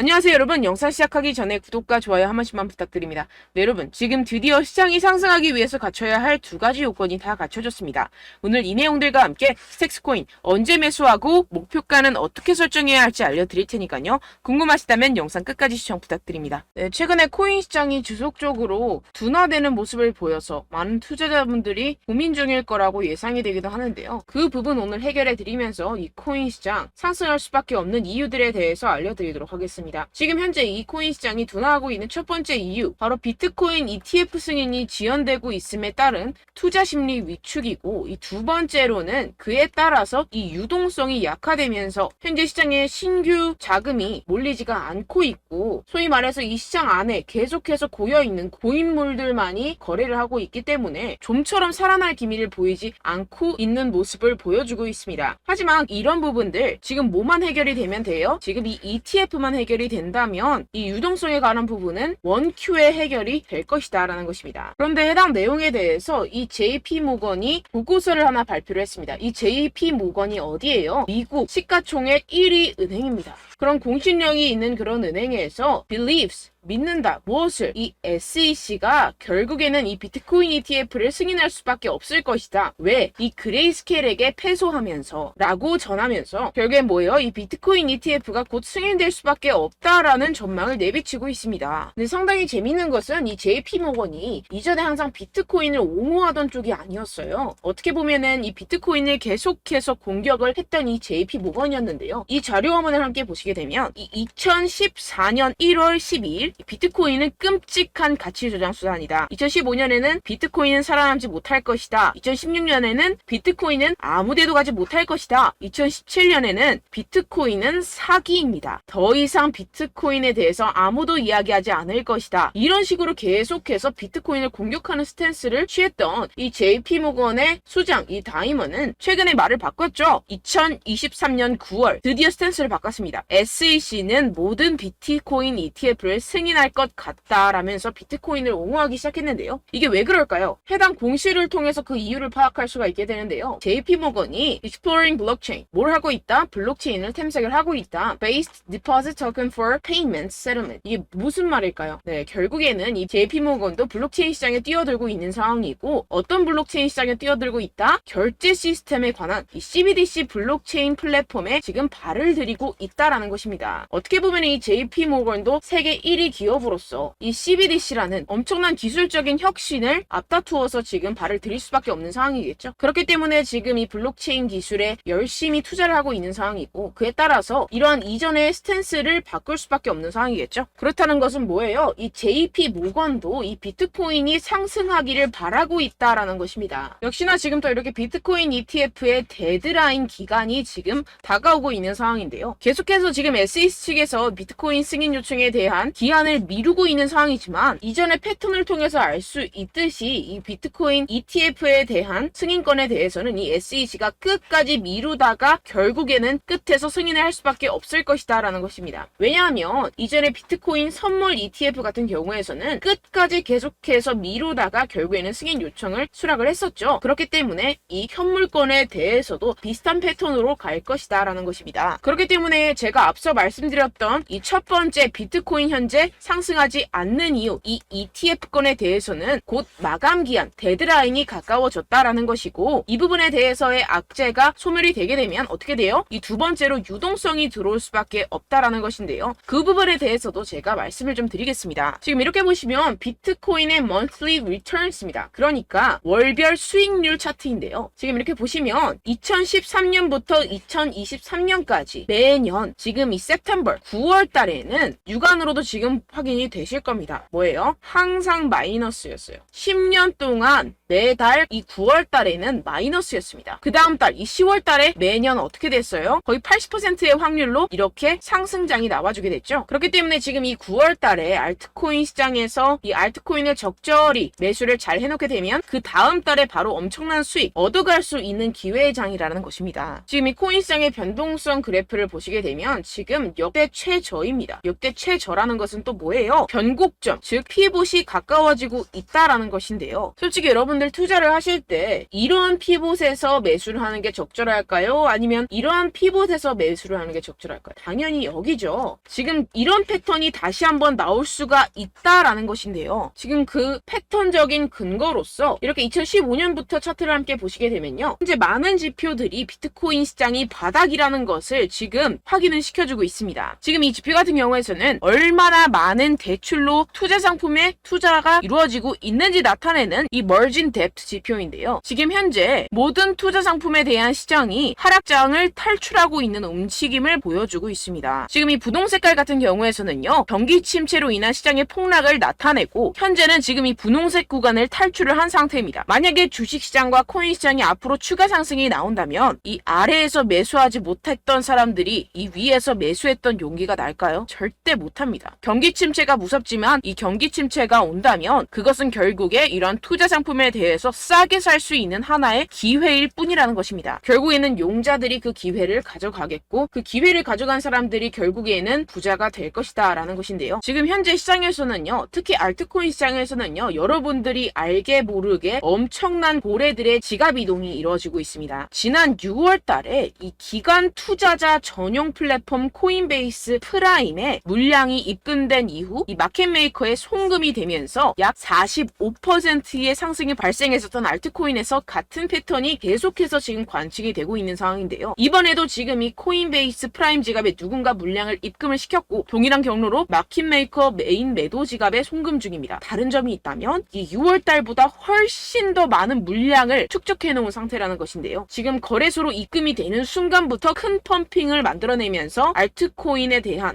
안녕하세요 여러분. 영상 시작하기 전에 구독과 좋아요 한 번씩만 부탁드립니다. 네, 여러분, 지금 드디어 시장이 상승하기 위해서 갖춰야 할 두 가지 요건이 다 갖춰졌습니다. 오늘 이 내용들과 함께 스택스코인 언제 매수하고 목표가는 어떻게 설정해야 할지 알려드릴 테니까요. 궁금하시다면 영상 끝까지 시청 부탁드립니다. 네, 최근에 코인 시장이 지속적으로 둔화되는 모습을 보여서 많은 투자자분들이 고민 중일 거라고 예상이 되기도 하는데요. 그 부분 오늘 해결해 드리면서 이 코인 시장 상승할 수밖에 없는 이유들에 대해서 알려드리도록 하겠습니다. 지금 현재 이 코인 시장이 둔화하고 있는 첫 번째 이유, 바로 비트코인 ETF 승인이 지연되고 있음에 따른 투자 심리 위축이고, 이 두 번째로는 그에 따라서 이 유동성이 약화되면서 현재 시장에 신규 자금이 몰리지가 않고 있고, 소위 말해서 이 시장 안에 계속해서 고여있는 고인물들만이 거래를 하고 있기 때문에 좀처럼 살아날 기미를 보이지 않고 있는 모습을 보여주고 있습니다. 하지만 이런 부분들 지금 뭐만 해결이 되면 돼요? 지금 이 ETF만 해결이 된다면 이 유동성에 관한 부분은 원큐에 해결이 될 것이다 라는 것입니다. 그런데 해당 내용에 대해서 이 JP모건이 보고서를 하나 발표를 했습니다. 이 JP모건이 어디예요? 미국 시가총액 1위 은행입니다. 그런 공신력이 있는 그런 은행에서 believes, 믿는다. 무엇을? 이 SEC가 결국에는 이 비트코인 ETF를 승인할 수밖에 없을 것이다. 왜? 이 그레이스케일에게 패소하면서 라고 전하면서 결국엔 뭐예요? 이 비트코인 ETF가 곧 승인될 수밖에 없다라는 전망을 내비치고 있습니다. 근데 상당히 재밌는 것은 이 JP모건이 이전에 항상 비트코인을 옹호하던 쪽이 아니었어요. 어떻게 보면은 이 비트코인을 계속해서 공격을 했던 이 JP모건이었는데요. 이 자료 화면을 함께 보시게 되면 이 2014년 1월 12일 비트코인은 끔찍한 가치 조작 수단이다. 2015년에는 비트코인은 살아남지 못할 것이다. 2016년에는 비트코인은 아무데도 가지 못할 것이다. 2017년에는 비트코인은 사기입니다. 더 이상 비트코인에 대해서 아무도 이야기하지 않을 것이다. 이런 식으로 계속해서 비트코인을 공격하는 스탠스를 취했던 이 JP모건의 수장 이 다이먼은 최근에 말을 바꿨죠. 2023년 9월 드디어 스탠스를 바꿨습니다. SEC는 모든 비트코인 ETF를 승인할 것 같다라면서 비트코인을 옹호하기 시작했는데요. 이게 왜 그럴까요? 해당 공시를 통해서 그 이유를 파악할 수가 있게 되는데요. JP모건이 Exploring Blockchain, 뭘 하고 있다? 블록체인을 탐색을 하고 있다. Based Deposit Token for Payment Settlement. 이게 무슨 말일까요? 네, 결국에는 이 JP모건도 블록체인 시장에 뛰어들고 있는 상황이고, 어떤 블록체인 시장에 뛰어들고 있다? 결제 시스템에 관한 이 CBDC 블록체인 플랫폼에 지금 발을 들이고 있다라는 것입니다. 어떻게 보면 이 JP모건도 세계 1위 기업으로서 이 CBDC라는 엄청난 기술적인 혁신을 앞다투어서 지금 발을 들일 수밖에 없는 상황이겠죠. 그렇기 때문에 지금 이 블록체인 기술에 열심히 투자를 하고 있는 상황이고, 그에 따라서 이러한 이전의 스탠스를 바꿀 수밖에 없는 상황이겠죠. 그렇다는 것은 뭐예요? 이 JP모건도 이 비트코인이 상승하기를 바라고 있다라는 것입니다. 역시나 지금 또 이렇게 비트코인 ETF의 데드라인 기간이 지금 다가오고 있는 상황인데요. 계속해서 지금 SEC 측에서 비트코인 승인 요청에 대한 기한을 미루고 있는 상황이지만, 이전의 패턴을 통해서 알 수 있듯이 이 비트코인 ETF에 대한 승인권에 대해서는 이 SEC가 끝까지 미루다가 결국에는 끝에서 승인을 할 수밖에 없을 것이다 라는 것입니다. 왜냐하면 이전에 비트코인 선물 ETF 같은 경우에서는 끝까지 계속해서 미루다가 결국에는 승인 요청을 수락을 했었죠. 그렇기 때문에 이 현물권에 대해서도 비슷한 패턴으로 갈 것이다 라는 것입니다. 그렇기 때문에 제가 앞서 말씀드렸던 이 첫 번째 비트코인 현재 상승하지 않는 이유, 이 ETF권에 대해서는 곧 마감 기한, 데드라인이 가까워졌다라는 것이고, 이 부분에 대해서의 악재가 소멸이 되게 되면 어떻게 돼요? 이 두 번째로 유동성이 들어올 수밖에 없다라는 것인데요. 그 부분에 대해서도 제가 말씀을 좀 드리겠습니다. 지금 이렇게 보시면 비트코인의 monthly returns입니다. 그러니까 월별 수익률 차트인데요. 지금 이렇게 보시면 2013년부터 2023년까지 매년 지금 이 September 9월 달에는 육안으로도 지금 확인이 되실 겁니다. 뭐예요? 항상 마이너스였어요. 10년 동안 매달 이 9월 달에는 마이너스였습니다. 그 다음 달 이 10월 달에 매년 어떻게 됐어요? 거의 80%의 확률로 이렇게 상승장이 나와주게 됐죠. 그렇기 때문에 지금 이 9월 달에 알트코인 시장에서 이 알트코인을 적절히 매수를 잘 해놓게 되면 그 다음 달에 바로 엄청난 수익 얻어갈 수 있는 기회의 장이라는 것입니다. 지금 이 코인 시장의 변동성 그래프를 보시게 되면 지금 역대 최저입니다. 역대 최저라는 것은 또 뭐예요? 변곡점, 즉 피봇이 가까워지고 있다라는 것인데요. 솔직히 여러분 여러분들 투자를 하실 때 이러한 피봇에서 매수를 하는 게 적절할까요? 아니면 이러한 피봇에서 매수를 하는 게 적절할까요? 당연히 여기죠. 지금 이런 패턴이 다시 한번 나올 수가 있다라는 것인데요. 지금 그 패턴적인 근거로서 이렇게 2015년부터 차트를 함께 보시게 되면요. 현재 많은 지표들이 비트코인 시장이 바닥이라는 것을 지금 확인을 시켜주고 있습니다. 지금 이 지표 같은 경우에서는 얼마나 많은 대출로 투자 상품에 투자가 이루어지고 있는지 나타내는 이 머진 뎁트 지표인데요. 지금 현재 모든 투자 상품에 대한 시장이 하락장을 탈출하고 있는 움직임을 보여주고 있습니다. 지금 이 부동 색깔 같은 경우에서는요. 경기 침체로 인한 시장의 폭락을 나타내고 현재는 지금 이 분홍색 구간을 탈출을 한 상태입니다. 만약에 주식시장과 코인 시장이 앞으로 추가 상승이 나온다면 이 아래에서 매수하지 못했던 사람들이 이 위에서 매수했던 용기가 날까요? 절대 못합니다. 경기 침체가 무섭지만 이 경기 침체가 온다면 그것은 결국에 이런 투자 상품에 대해서 싸게 살 수 있는 하나의 기회일 뿐이라는 것입니다. 결국에는 용자들이 그 기회를 가져가겠고 그 기회를 가져간 사람들이 결국에는 부자가 될 것이다 라는 것인데요. 지금 현재 시장에서는요. 특히 알트코인 시장에서는요. 여러분들이 알게 모르게 엄청난 고래들의 지갑 이동이 이루어지고 있습니다. 지난 6월 달에 이 기관 투자자 전용 플랫폼 코인베이스 프라임에 물량이 입금된 이후 이 마켓메이커에 송금이 되면서 약 45%의 상승이 발생했었던 알트코인에서 같은 패턴이 계속해서 지금 관측이 되고 있는 상황인데요. 이번에도 지금 이 코인베이스 프라임 지갑에 누군가 물량을 입금을 시켰고 동일한 경로로 마켓메이커 메인 매도 지갑에 송금 중입니다. 다른 점이 있다면 이 6월 달보다 훨씬 더 많은 물량을 축적해 놓은 상태라는 것인데요. 지금 거래소로 입금이 되는 순간부터 큰 펌핑을 만들어내면서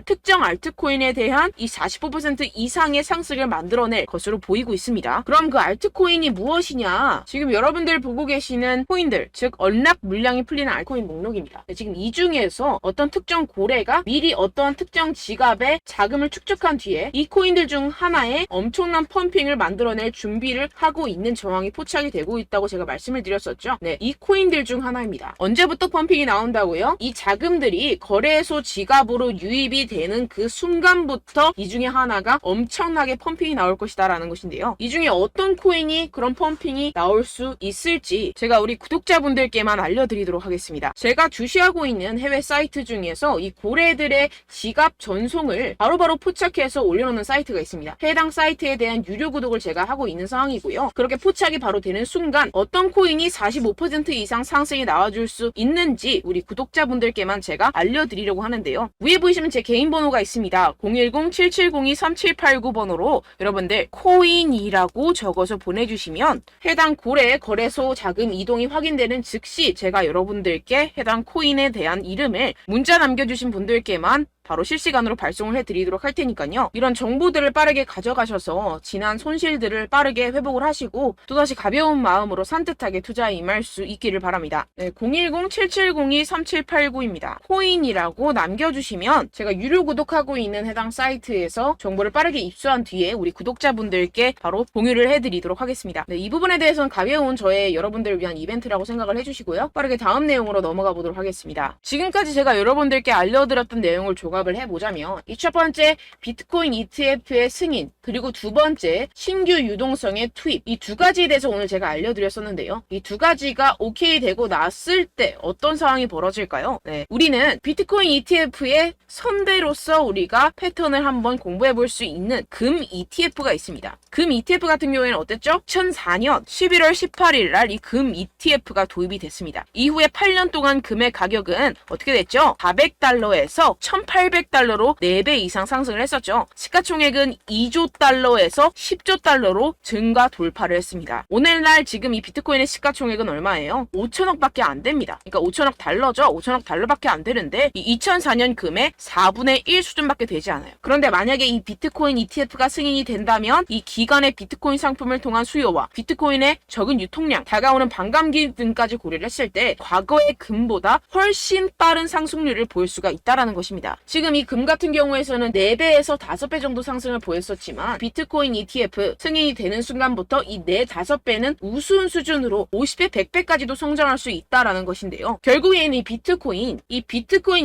특정 알트코인에 대한 이 45% 이상의 상승을 만들어낼 것으로 보이고 있습니다. 그럼 그 알트코인이 무엇이냐? 지금 여러분들 보고 계시는 코인들, 즉 언락 물량이 풀리는 알트코인 목록입니다. 지금 이 중에서 어떤 특정 고래가 미리 어떤 특정 지갑에 자금을 축적한 뒤에 이 코인들 중 하나에 엄청난 펌핑을 만들어낼 준비를 하고 있는 정황이 포착이 되고 있다고 제가 말씀을 드렸었죠. 네, 이 코인들 중 하나입니다. 언제부터 펌핑이 나온다고요? 이 자금들이 거래소 지갑으로 유입이 되는 그 순간부터 이 중에 하나가 엄청나게 펌핑이 나올 것이다 라는 것인데요. 이 중에 어떤 코인이 그런 펌핑이 나올 수 있을지 제가 우리 구독자분들께만 알려드리도록 하겠습니다. 제가 주시하고 있는 해외 사이트 중에서 이 고래들의 지갑 전송을 바로바로 포착해서 올려놓는 사이트가 있습니다. 해당 사이트에 대한 유료 구독을 제가 하고 있는 상황이고요. 그렇게 포착이 바로 되는 순간 어떤 코인이 45% 이상 상승이 나와줄 수 있는지 우리 구독자분들께만 제가 알려드리려고 하는데요. 위에 보시면 제 개인 번호가 있습니다. 010-7702-3789번호로 여러분들 코인이라고 적어서 보내주시면 해당 고래 거래소 자금 이동이 확인되는 즉시 제가 여러분들께 해당 코인에 대한 이름을 문자 남겨주신 분들께만 바로 실시간으로 발송을 해드리도록 할 테니까요. 이런 정보들을 빠르게 가져가셔서 지난 손실들을 빠르게 회복을 하시고 또다시 가벼운 마음으로 산뜻하게 투자에 임할 수 있기를 바랍니다. 네, 010-7702-3789입니다. 코인이라고 남겨주시면 제가 유료 구독하고 있는 해당 사이트에서 정보를 빠르게 입수한 뒤에 우리 구독자분들께 바로 공유를 해드리도록 하겠습니다. 네, 이 부분에 대해서는 가벼운 저의 여러분들을 위한 이벤트라고 생각을 해주시고요. 빠르게 다음 내용으로 넘어가 보도록 하겠습니다. 지금까지 제가 여러분들께 알려드렸던 내용을 종합을 해보자면 이 첫 번째 비트코인 ETF의 승인, 그리고 두 번째 신규 유동성의 투입, 이 두 가지에 대해서 오늘 제가 알려드렸었는데요. 이 두 가지가 오케이 되고 났을 때 어떤 상황이 벌어질까요? 네, 우리는 비트코인 ETF의 선배로서 우리가 패턴을 한번 공부해 볼 수 있는 금 ETF가 있습니다. 금 ETF 같은 경우에는 어땠죠? 2004년 11월 18일 날 이 금 ETF가 도입이 됐습니다. 이후에 8년 동안 금의 가격은 어떻게 됐죠? 400달러에서 1800달러로 4배 이상 상승을 했었죠. 시가총액은 2조 달러에서 10조 달러로 증가 돌파를 했습니다. 오늘날 지금 이 비트코인의 시가총액은 얼마예요? 5천억밖에 안 됩니다. 그러니까 5천억 달러죠. 5천억 달러밖에 안 되는데 이 2004년 금의 4분의 1 수준밖에 되지 않아요. 그런데 만약에 이 비트코인 ETF가 승인이 된다면 이 기간의 비트코인 상품을 통한 수요와 비트코인의 적은 유통량, 다가오는 반감기 등까지 고려를 했을 때 과거의 금보다 훨씬 빠른 상승률을 보일 수가 있다는 것입니다. 지금 이 금 같은 경우에서는 4배에서 5배 정도 상승을 보였었지만 비트코인 ETF 승인이 되는 순간부터 이 4, 5배는 우스운 수준으로 50배, 100배까지도 성장할 수 있다라는 것인데요. 결국에는 이 비트코인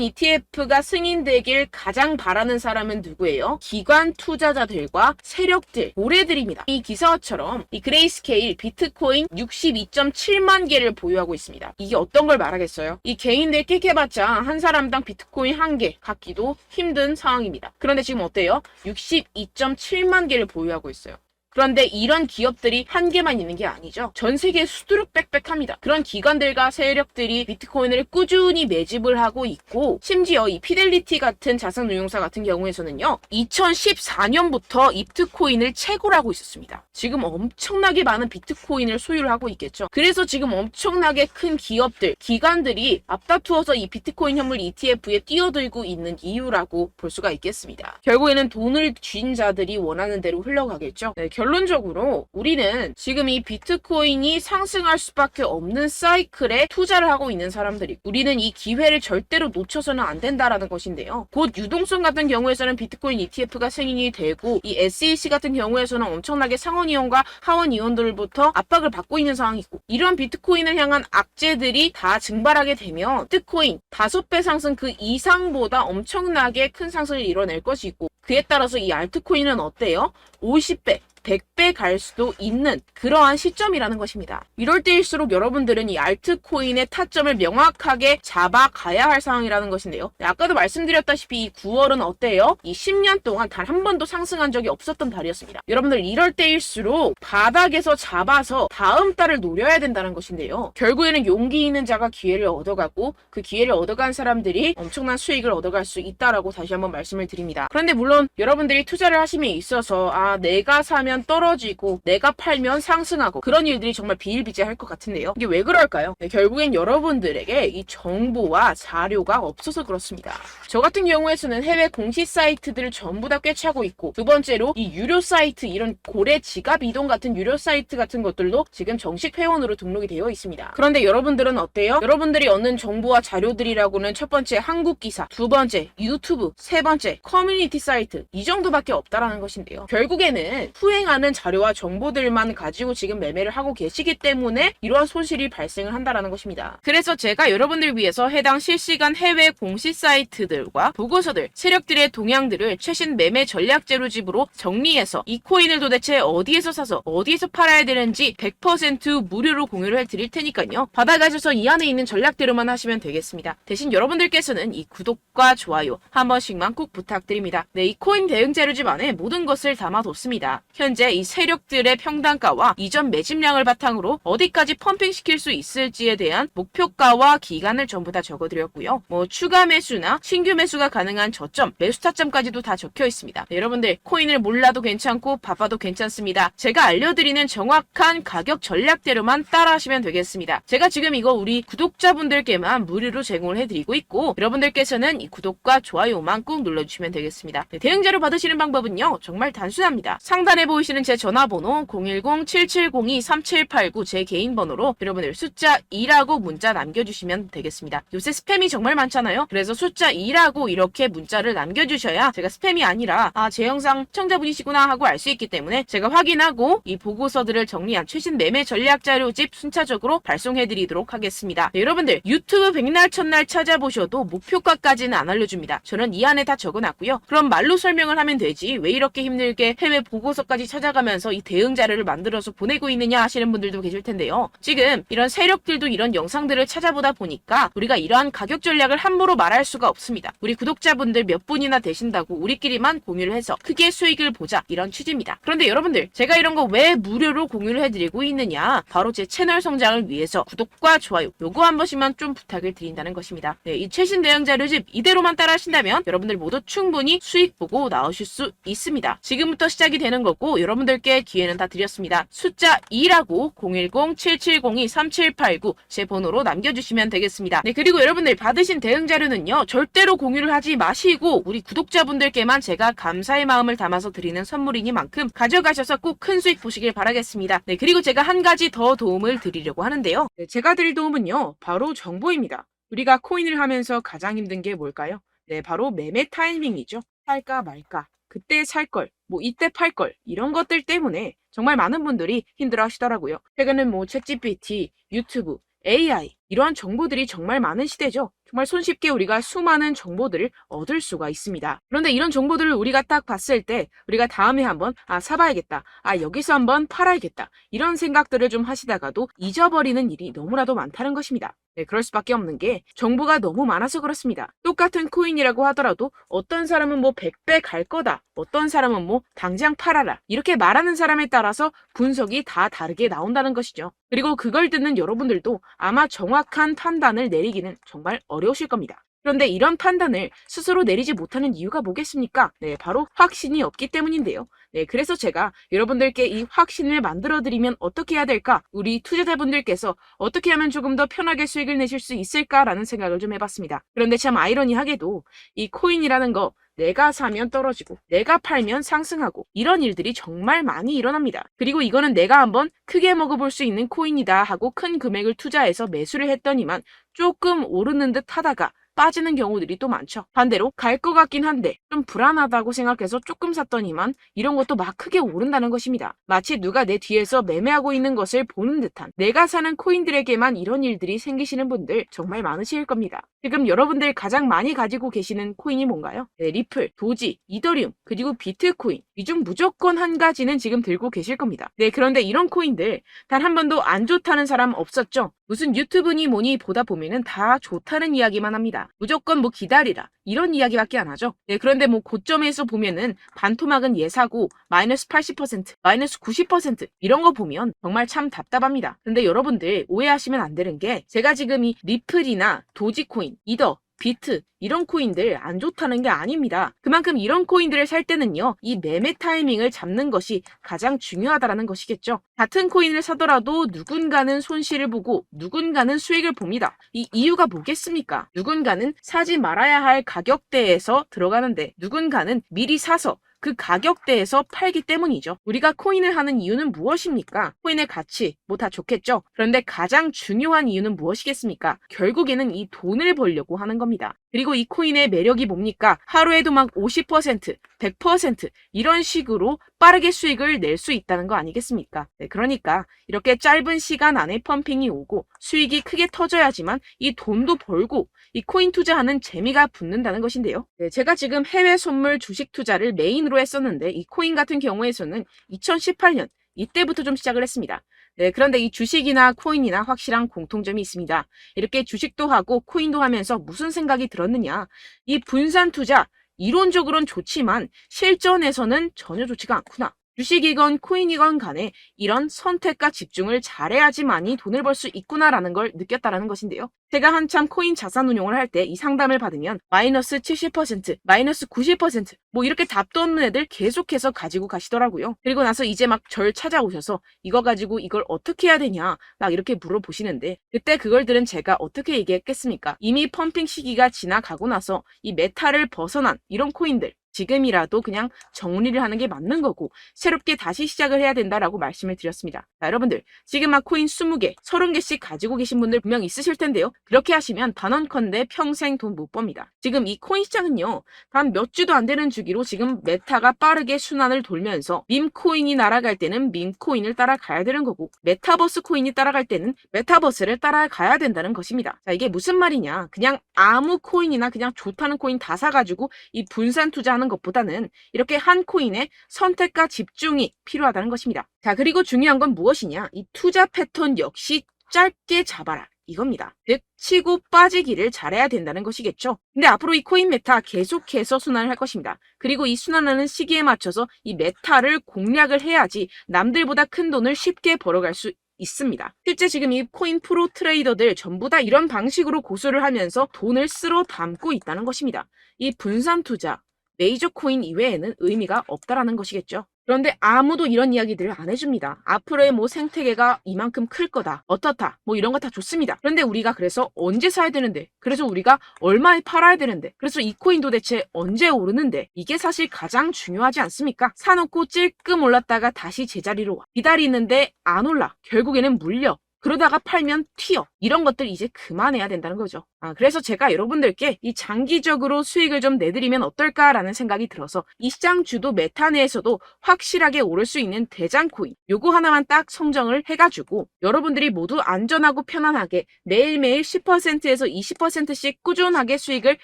ETF가 승인되길 가장 바라는 사람은 누구예요? 기관 투자자들과 세력들, 고래들입니다. 이 기사처럼 이 그레이스케일 비트코인 62.7만 개를 보유하고 있습니다. 이게 어떤 걸 말하겠어요? 이 개인들 끽해봤자 한 사람당 비트코인 1개 갖기도 힘든 상황입니다. 그런데 지금 어때요? 62.7만 개를 보유하고 있어요. 그런데 이런 기업들이 한 개만 있는 게 아니죠. 전 세계에 수두룩 빽빽합니다. 그런 기관들과 세력들이 비트코인을 꾸준히 매집을 하고 있고, 심지어 이 피델리티 같은 자산운용사 같은 경우에서는요, 2014년부터 비트코인을 채굴 하고 있었습니다. 지금 엄청나게 많은 비트코인을 소유를 하고 있겠죠. 그래서 지금 엄청나게 큰 기업들, 기관들이 앞다투어서 이 비트코인 현물 ETF에 뛰어들고 있는 이유라고 볼 수가 있겠습니다. 결국에는 돈을 쥔 자들이 원하는 대로 흘러가겠죠. 네, 결론적으로 우리는 지금 이 비트코인이 상승할 수밖에 없는 사이클에 투자를 하고 있는 사람들이, 우리는 이 기회를 절대로 놓쳐서는 안 된다라는 것인데요. 곧 유동성 같은 경우에서는 비트코인 ETF가 승인이 되고, 이 SEC 같은 경우에서는 엄청나게 상원의원과 하원의원들부터 압박을 받고 있는 상황이고, 이런 비트코인을 향한 악재들이 다 증발하게 되면 비트코인 5배 상승 그 이상보다 엄청나게 큰 상승을 이뤄낼 것이고, 그에 따라서 이 알트코인은 어때요? 50배, 100배 갈 수도 있는 그러한 시점이라는 것입니다. 이럴 때일수록 여러분들은 이 알트코인의 타점을 명확하게 잡아가야 할 상황이라는 것인데요. 네, 아까도 말씀드렸다시피 이 9월은 어때요? 이 10년 동안 단 한 번도 상승한 적이 없었던 달이었습니다. 여러분들 이럴 때일수록 바닥에서 잡아서 다음 달을 노려야 된다는 것인데요. 결국에는 용기 있는 자가 기회를 얻어가고, 그 기회를 얻어간 사람들이 엄청난 수익을 얻어갈 수 있다라고 다시 한번 말씀을 드립니다. 그런데 물론 여러분들이 투자를 하심에 있어서 내가 사면 떨어지고 내가 팔면 상승하고 그런 일들이 정말 비일비재할 것 같은데요. 이게 왜 그럴까요? 네, 결국엔 여러분들에게 이 정보와 자료가 없어서 그렇습니다. 저 같은 경우에서는 해외 공시 사이트들을 전부 다 꿰차고 있고, 두 번째로 이 유료 사이트, 이런 고래 지갑 이동 같은 유료 사이트 같은 것들도 지금 정식 회원으로 등록이 되어 있습니다. 그런데 여러분들은 어때요? 여러분들이 얻는 정보와 자료들이라고는 첫 번째 한국 기사, 두 번째 유튜브, 세 번째 커뮤니티 사이트, 이 정도밖에 없다라는 것인데요. 결국에는 후행하는 자료와 정보들만 가지고 지금 매매를 하고 계시기 때문에 이러한 손실이 발생을 한다라는 것입니다. 그래서 제가 여러분들 위해서 해당 실시간 해외 공시 사이트들과 보고서들, 세력들의 동향들을 최신 매매 전략 재료집으로 정리해서 이 코인을 도대체 어디에서 사서 어디에서 팔아야 되는지 100% 무료로 공유를 해드릴 테니까요. 받아가셔서 이 안에 있는 전략대로만 하시면 되겠습니다. 대신 여러분들께서는 이 구독과 좋아요 한 번씩만 꼭 부탁드립니다. 네, 이 코인 대응 재료집 안에 모든 것을 담아뒀습니다. 현재 이 세력들의 평단가와 이전 매집량을 바탕으로 어디까지 펌핑시킬 수 있을지에 대한 목표가와 기간을 전부 다 적어드렸고요. 추가 매수나 신규 매수가 가능한 저점, 매수 타점까지도 다 적혀 있습니다. 네, 여러분들 코인을 몰라도 괜찮고 바빠도 괜찮습니다. 제가 알려드리는 정확한 가격 전략대로만 따라하시면 되겠습니다. 제가 지금 이거 우리 구독자분들께만 무료로 제공을 해드리고 있고, 여러분들께서는 이 구독과 좋아요만 꾹 눌러주시면 되겠습니다. 네, 대응 자료 받으시는 방법은요, 정말 단순합니다. 상단에 보이시는 제 전화번호 010-7702-3789 제 개인 번호로 여러분들 숫자 2라고 문자 남겨주시면 되겠습니다. 요새 스팸이 정말 많잖아요. 그래서 숫자 2라고 이렇게 문자를 남겨주셔야 제가 스팸이 아니라 제 영상 시청자분이시구나 하고 알 수 있기 때문에 제가 확인하고 이 보고서들을 정리한 최신 매매 전략 자료집 순차적으로 발송해드리도록 하겠습니다. 네, 여러분들 유튜브 백날 첫날 찾아보셔도 목표가까지는 안 알려줍니다. 저는 이 안에 다 적어놨고요. 그럼 말로 설명을 하면 되지 왜 이렇게 힘들게 해외 보고서까지 찾아가면서 이 대응 자료를 만들어서 보내고 있느냐 하시는 분들도 계실 텐데요. 지금 이런 세력들도 이런 영상들을 찾아보다 보니까 우리가 이러한 가격 전략을 함부로 말할 수가 없습니다. 우리 구독자분들 몇 분이나 되신다고 우리끼리만 공유를 해서 크게 수익을 보자, 이런 취지입니다. 그런데 여러분들, 제가 이런 거 왜 무료로 공유를 해드리고 있느냐, 바로 제 채널 성장을 위해서 구독과 좋아요 요거 한 번씩만 좀 부탁을 드린다는 것입니다. 네, 이 최신 대응 자료집 이대로만 따라 하신다면 여러분들 모두 충분히 수익 보고 나오실 수 있습니다. 지금부터 시작이 되는 거고, 여러분들께 기회는 다 드렸습니다. 숫자 2라고 010-7702-3789 제 번호로 남겨주시면 되겠습니다. 네, 그리고 여러분들 받으신 대응 자료는요, 절대로 공유를 하지 마시고 우리 구독자분들께만 제가 감사의 마음을 담아서 드리는 선물이니만큼 가져가셔서 꼭 큰 수익 보시길 바라겠습니다. 네, 그리고 제가 한 가지 더 도움을 드리려고 하는데요. 네, 제가 드릴 도움은요, 바로 정보입니다. 우리가 코인을 하면서 가장 힘든 게 뭘까요? 네, 바로 매매 타이밍이죠. 살까 말까, 그때 살 걸, 뭐 이때 팔 걸, 이런 것들 때문에 정말 많은 분들이 힘들어 하시더라고요. 최근은 뭐 챗GPT, 유튜브, AI 이러한 정보들이 정말 많은 시대죠. 정말 손쉽게 우리가 수많은 정보들을 얻을 수가 있습니다. 그런데 이런 정보들을 우리가 딱 봤을 때 우리가 다음에 한번 사봐야겠다. 여기서 한번 팔아야겠다. 이런 생각들을 좀 하시다가도 잊어버리는 일이 너무나도 많다는 것입니다. 네, 그럴 수밖에 없는 게 정보가 너무 많아서 그렇습니다. 똑같은 코인이라고 하더라도 어떤 사람은 뭐 100배 갈 거다. 어떤 사람은 뭐 당장 팔아라. 이렇게 말하는 사람에 따라서 분석이 다 다르게 나온다는 것이죠. 그리고 그걸 듣는 여러분들도 아마 정확한 판단을 내리기는 정말 어려우실 겁니다. 그런데 이런 판단을 스스로 내리지 못하는 이유가 뭐겠습니까? 네, 바로 확신이 없기 때문인데요. 네, 그래서 제가 여러분들께 이 확신을 만들어드리면 어떻게 해야 될까? 우리 투자자분들께서 어떻게 하면 조금 더 편하게 수익을 내실 수 있을까라는 생각을 좀 해봤습니다. 그런데 참 아이러니하게도 이 코인이라는 거 내가 사면 떨어지고 내가 팔면 상승하고 이런 일들이 정말 많이 일어납니다. 그리고 이거는 내가 한번 크게 먹어볼 수 있는 코인이다 하고 큰 금액을 투자해서 매수를 했더니만 조금 오르는 듯 하다가 빠지는 경우들이 또 많죠. 반대로 갈 것 같긴 한데 좀 불안하다고 생각해서 조금 샀더니만 이런 것도 막 크게 오른다는 것입니다. 마치 누가 내 뒤에서 매매하고 있는 것을 보는 듯한 내가 사는 코인들에게만 이런 일들이 생기시는 분들 정말 많으실 겁니다. 지금 여러분들 가장 많이 가지고 계시는 코인이 뭔가요? 네, 리플, 도지, 이더리움, 그리고 비트코인. 이 중 무조건 한 가지는 지금 들고 계실 겁니다. 네, 그런데 이런 코인들 단 한 번도 안 좋다는 사람 없었죠? 무슨 유튜브니 뭐니 보다 보면은 다 좋다는 이야기만 합니다. 무조건 뭐 기다리라 이런 이야기밖에 안 하죠. 네, 그런데 뭐 고점에서 보면은 반토막은 예사고 마이너스 80%, 마이너스 90% 이런 거 보면 정말 참 답답합니다. 근데 여러분들 오해하시면 안 되는 게 제가 지금 이 리플이나 도지코인, 이더, 비트 이런 코인들 안 좋다는 게 아닙니다. 그만큼 이런 코인들을 살 때는요, 이 매매 타이밍을 잡는 것이 가장 중요하다는 것이겠죠. 같은 코인을 사더라도 누군가는 손실을 보고 누군가는 수익을 봅니다. 이 이유가 뭐겠습니까? 누군가는 사지 말아야 할 가격대에서 들어가는데 누군가는 미리 사서 그 가격대에서 팔기 때문이죠. 우리가 코인을 하는 이유는 무엇입니까? 코인의 가치, 뭐 다 좋겠죠? 그런데 가장 중요한 이유는 무엇이겠습니까? 결국에는 이 돈을 벌려고 하는 겁니다. 그리고 이 코인의 매력이 뭡니까? 하루에도 막 50%, 100% 이런 식으로 빠르게 수익을 낼 수 있다는 거 아니겠습니까? 네, 그러니까 이렇게 짧은 시간 안에 펌핑이 오고 수익이 크게 터져야지만 이 돈도 벌고 이 코인 투자하는 재미가 붙는다는 것인데요. 네, 제가 지금 해외 선물 주식 투자를 메인으로 했었는데 이 코인 같은 경우에서는 2018년 이때부터 좀 시작을 했습니다. 네, 그런데 이 주식이나 코인이나 확실한 공통점이 있습니다. 이렇게 주식도 하고 코인도 하면서 무슨 생각이 들었느냐? 이 분산 투자 이론적으로는 좋지만 실전에서는 전혀 좋지가 않구나. 주식이건 코인이건 간에 이런 선택과 집중을 잘해야지만이 돈을 벌 수 있구나라는 걸 느꼈다라는 것인데요. 제가 한참 코인 자산 운용을 할 때 이 상담을 받으면 마이너스 70%, 마이너스 90% 뭐 이렇게 답도 없는 애들 계속해서 가지고 가시더라고요. 그리고 나서 이제 막 절 찾아오셔서 이거 가지고 이걸 어떻게 해야 되냐 막 이렇게 물어보시는데 그때 그걸 들은 제가 어떻게 얘기했겠습니까? 이미 펌핑 시기가 지나가고 나서 이 메타를 벗어난 이런 코인들 지금이라도 그냥 정리를 하는 게 맞는 거고 새롭게 다시 시작을 해야 된다라고 말씀을 드렸습니다. 자, 여러분들 지금 막 코인 20개, 30개씩 가지고 계신 분들 분명 있으실 텐데요. 그렇게 하시면 단언컨대 평생 돈 못 법니다. 지금 이 코인 시장은요. 단 몇 주도 안 되는 주기로 지금 메타가 빠르게 순환을 돌면서 밈코인이 날아갈 때는 밈코인을 따라가야 되는 거고 메타버스 코인이 따라갈 때는 메타버스를 따라가야 된다는 것입니다. 자, 이게 무슨 말이냐. 그냥 아무 코인이나 그냥 좋다는 코인 다 사가지고 이 분산 투자하는 것보다는 이렇게 한 코인에 선택과 집중이 필요하다는 것입니다. 자, 그리고 중요한 건 무엇이냐? 이 투자 패턴 역시 짧게 잡아라. 이겁니다. 즉 치고 빠지기를 잘해야 된다는 것이겠죠. 근데 앞으로 이 코인 메타 계속해서 순환을 할 것입니다. 그리고 이 순환하는 시기에 맞춰서 이 메타를 공략을 해야지 남들보다 큰 돈을 쉽게 벌어갈 수 있습니다. 실제 지금 이 코인 프로 트레이더들 전부 다 이런 방식으로 고수를 하면서 돈을 쓸어 담고 있다는 것입니다. 이 분산 투자, 메이저 코인 이외에는 의미가 없다라는 것이겠죠. 그런데 아무도 이런 이야기들을 안 해줍니다. 앞으로의 뭐 생태계가 이만큼 클 거다. 어떻다. 뭐 이런 거 다 좋습니다. 그런데 우리가 그래서 언제 사야 되는데? 그래서 우리가 얼마에 팔아야 되는데? 그래서 이 코인 도대체 언제 오르는데? 이게 사실 가장 중요하지 않습니까? 사놓고 찔끔 올랐다가 다시 제자리로 와. 기다리는데 안 올라. 결국에는 물려. 그러다가 팔면 튀어. 이런 것들 이제 그만해야 된다는 거죠. 그래서 제가 여러분들께 이 장기적으로 수익을 좀 내드리면 어떨까라는 생각이 들어서 이 시장 주도 메타 내에서도 확실하게 오를 수 있는 대장 코인 요거 하나만 딱 선정을 해가지고 여러분들이 모두 안전하고 편안하게 매일매일 10%에서 20%씩 꾸준하게 수익을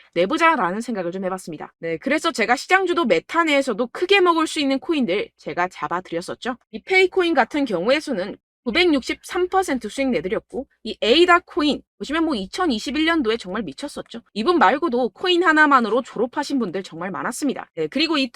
내보자라는 생각을 좀 해봤습니다. 네, 그래서 제가 시장 주도 메타 내에서도 크게 먹을 수 있는 코인들 제가 잡아드렸었죠. 이 페이코인 같은 경우에서는 963% 수익 내드렸고 이 에이다 코인 보시면 뭐 2021년도에 정말 미쳤었죠. 이분 말고도 코인 하나만으로 졸업하신 분들 정말 많았습니다. 네, 그리고 이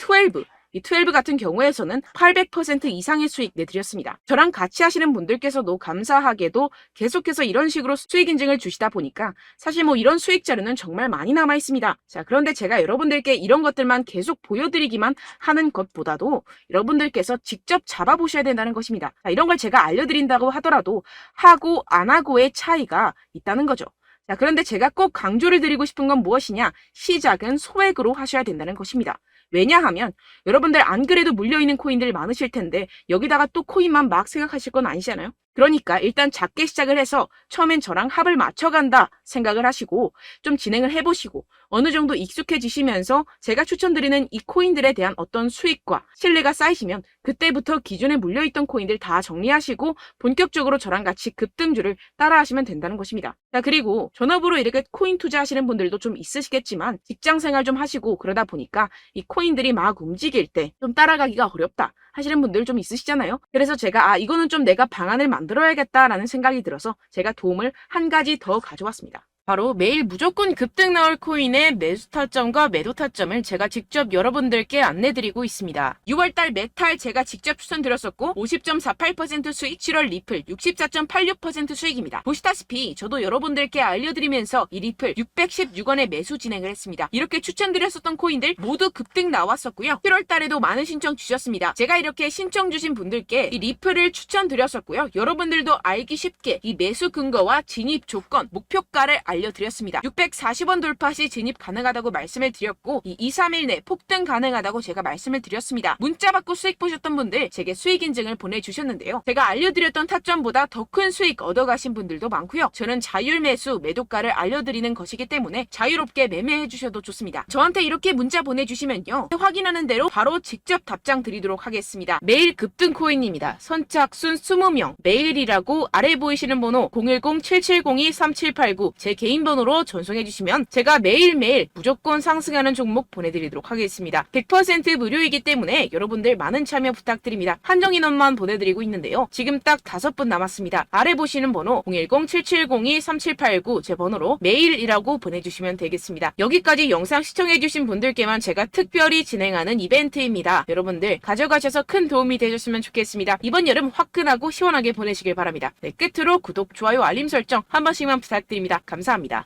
12 같은 경우에서는 800% 이상의 수익 내드렸습니다. 저랑 같이 하시는 분들께서도 감사하게도 계속해서 이런 식으로 수익 인증을 주시다 보니까 사실 뭐 이런 수익 자료는 정말 많이 남아 있습니다. 자, 그런데 제가 여러분들께 이런 것들만 계속 보여드리기만 하는 것보다도 여러분들께서 직접 잡아보셔야 된다는 것입니다. 자, 이런 걸 제가 알려드린다고 하더라도 하고 안 하고의 차이가 있다는 거죠. 자, 그런데 제가 꼭 강조를 드리고 싶은 건 무엇이냐? 시작은 소액으로 하셔야 된다는 것입니다. 왜냐하면 여러분들 안 그래도 물려있는 코인들 많으실 텐데 여기다가 또 코인만 막 생각하실 건 아니잖아요. 그러니까 일단 작게 시작을 해서 처음엔 저랑 합을 맞춰간다 생각을 하시고 좀 진행을 해보시고 어느 정도 익숙해지시면서 제가 추천드리는 이 코인들에 대한 어떤 수익과 신뢰가 쌓이시면 그때부터 기존에 물려있던 코인들 다 정리하시고 본격적으로 저랑 같이 급등주를 따라하시면 된다는 것입니다. 자, 그리고 전업으로 이렇게 코인 투자하시는 분들도 좀 있으시겠지만 직장생활 좀 하시고 그러다 보니까 이 코인들이 막 움직일 때 좀 따라가기가 어렵다 하시는 분들 좀 있으시잖아요. 그래서 제가 이거는 좀 내가 방안을 만들어야겠다라는 생각이 들어서 제가 도움을 한 가지 더 가져왔습니다. 바로 매일 무조건 급등 나올 코인의 매수 타점과 매도 타점을 제가 직접 여러분들께 안내드리고 있습니다. 6월달 메탈 제가 직접 추천드렸었고 50.48% 수익, 7월 리플 64.86% 수익입니다. 보시다시피 저도 여러분들께 알려드리면서 이 리플 616원에 매수 진행을 했습니다. 이렇게 추천드렸었던 코인들 모두 급등 나왔었고요. 7월달에도 많은 신청 주셨습니다. 제가 이렇게 신청 주신 분들께 이 리플을 추천드렸었고요. 여러분들도 알기 쉽게 이 매수 근거와 진입 조건, 목표가를 알려드렸습니다. 640원 돌파 시 진입 가능하다고 말씀을 드렸고 이 2, 3일 내 폭등 가능하다고 제가 말씀을 드렸습니다. 문자 받고 수익 보셨던 분들 제게 수익 인증을 보내주셨는데요. 제가 알려드렸던 타점보다 더 큰 수익 얻어가신 분들도 많고요. 저는 자율 매수 매도가를 알려드리는 것이기 때문에 자유롭게 매매해 주셔도 좋습니다. 저한테 이렇게 문자 보내주시면요. 확인하는 대로 바로 직접 답장 드리도록 하겠습니다. 매일 급등 코인입니다. 선착순 20명 매일이라고 아래 보이시는 번호 010-7702-3789 제 개인 번호로 전송해 주시면 제가 매일매일 무조건 상승하는 종목 보내드리도록 하겠습니다. 100% 무료이기 때문에 여러분들 많은 참여 부탁드립니다. 한정 인원만 보내드리고 있는데요. 지금 딱 5분 남았습니다. 아래 보시는 번호 010-7702-3789 제 번호로 메일이라고 보내주시면 되겠습니다. 여기까지 영상 시청해주신 분들께만 제가 특별히 진행하는 이벤트입니다. 여러분들 가져가셔서 큰 도움이 되셨으면 좋겠습니다. 이번 여름 화끈하고 시원하게 보내시길 바랍니다. 네, 끝으로 구독, 좋아요, 알림 설정 한 번씩만 부탁드립니다. 감사합니다.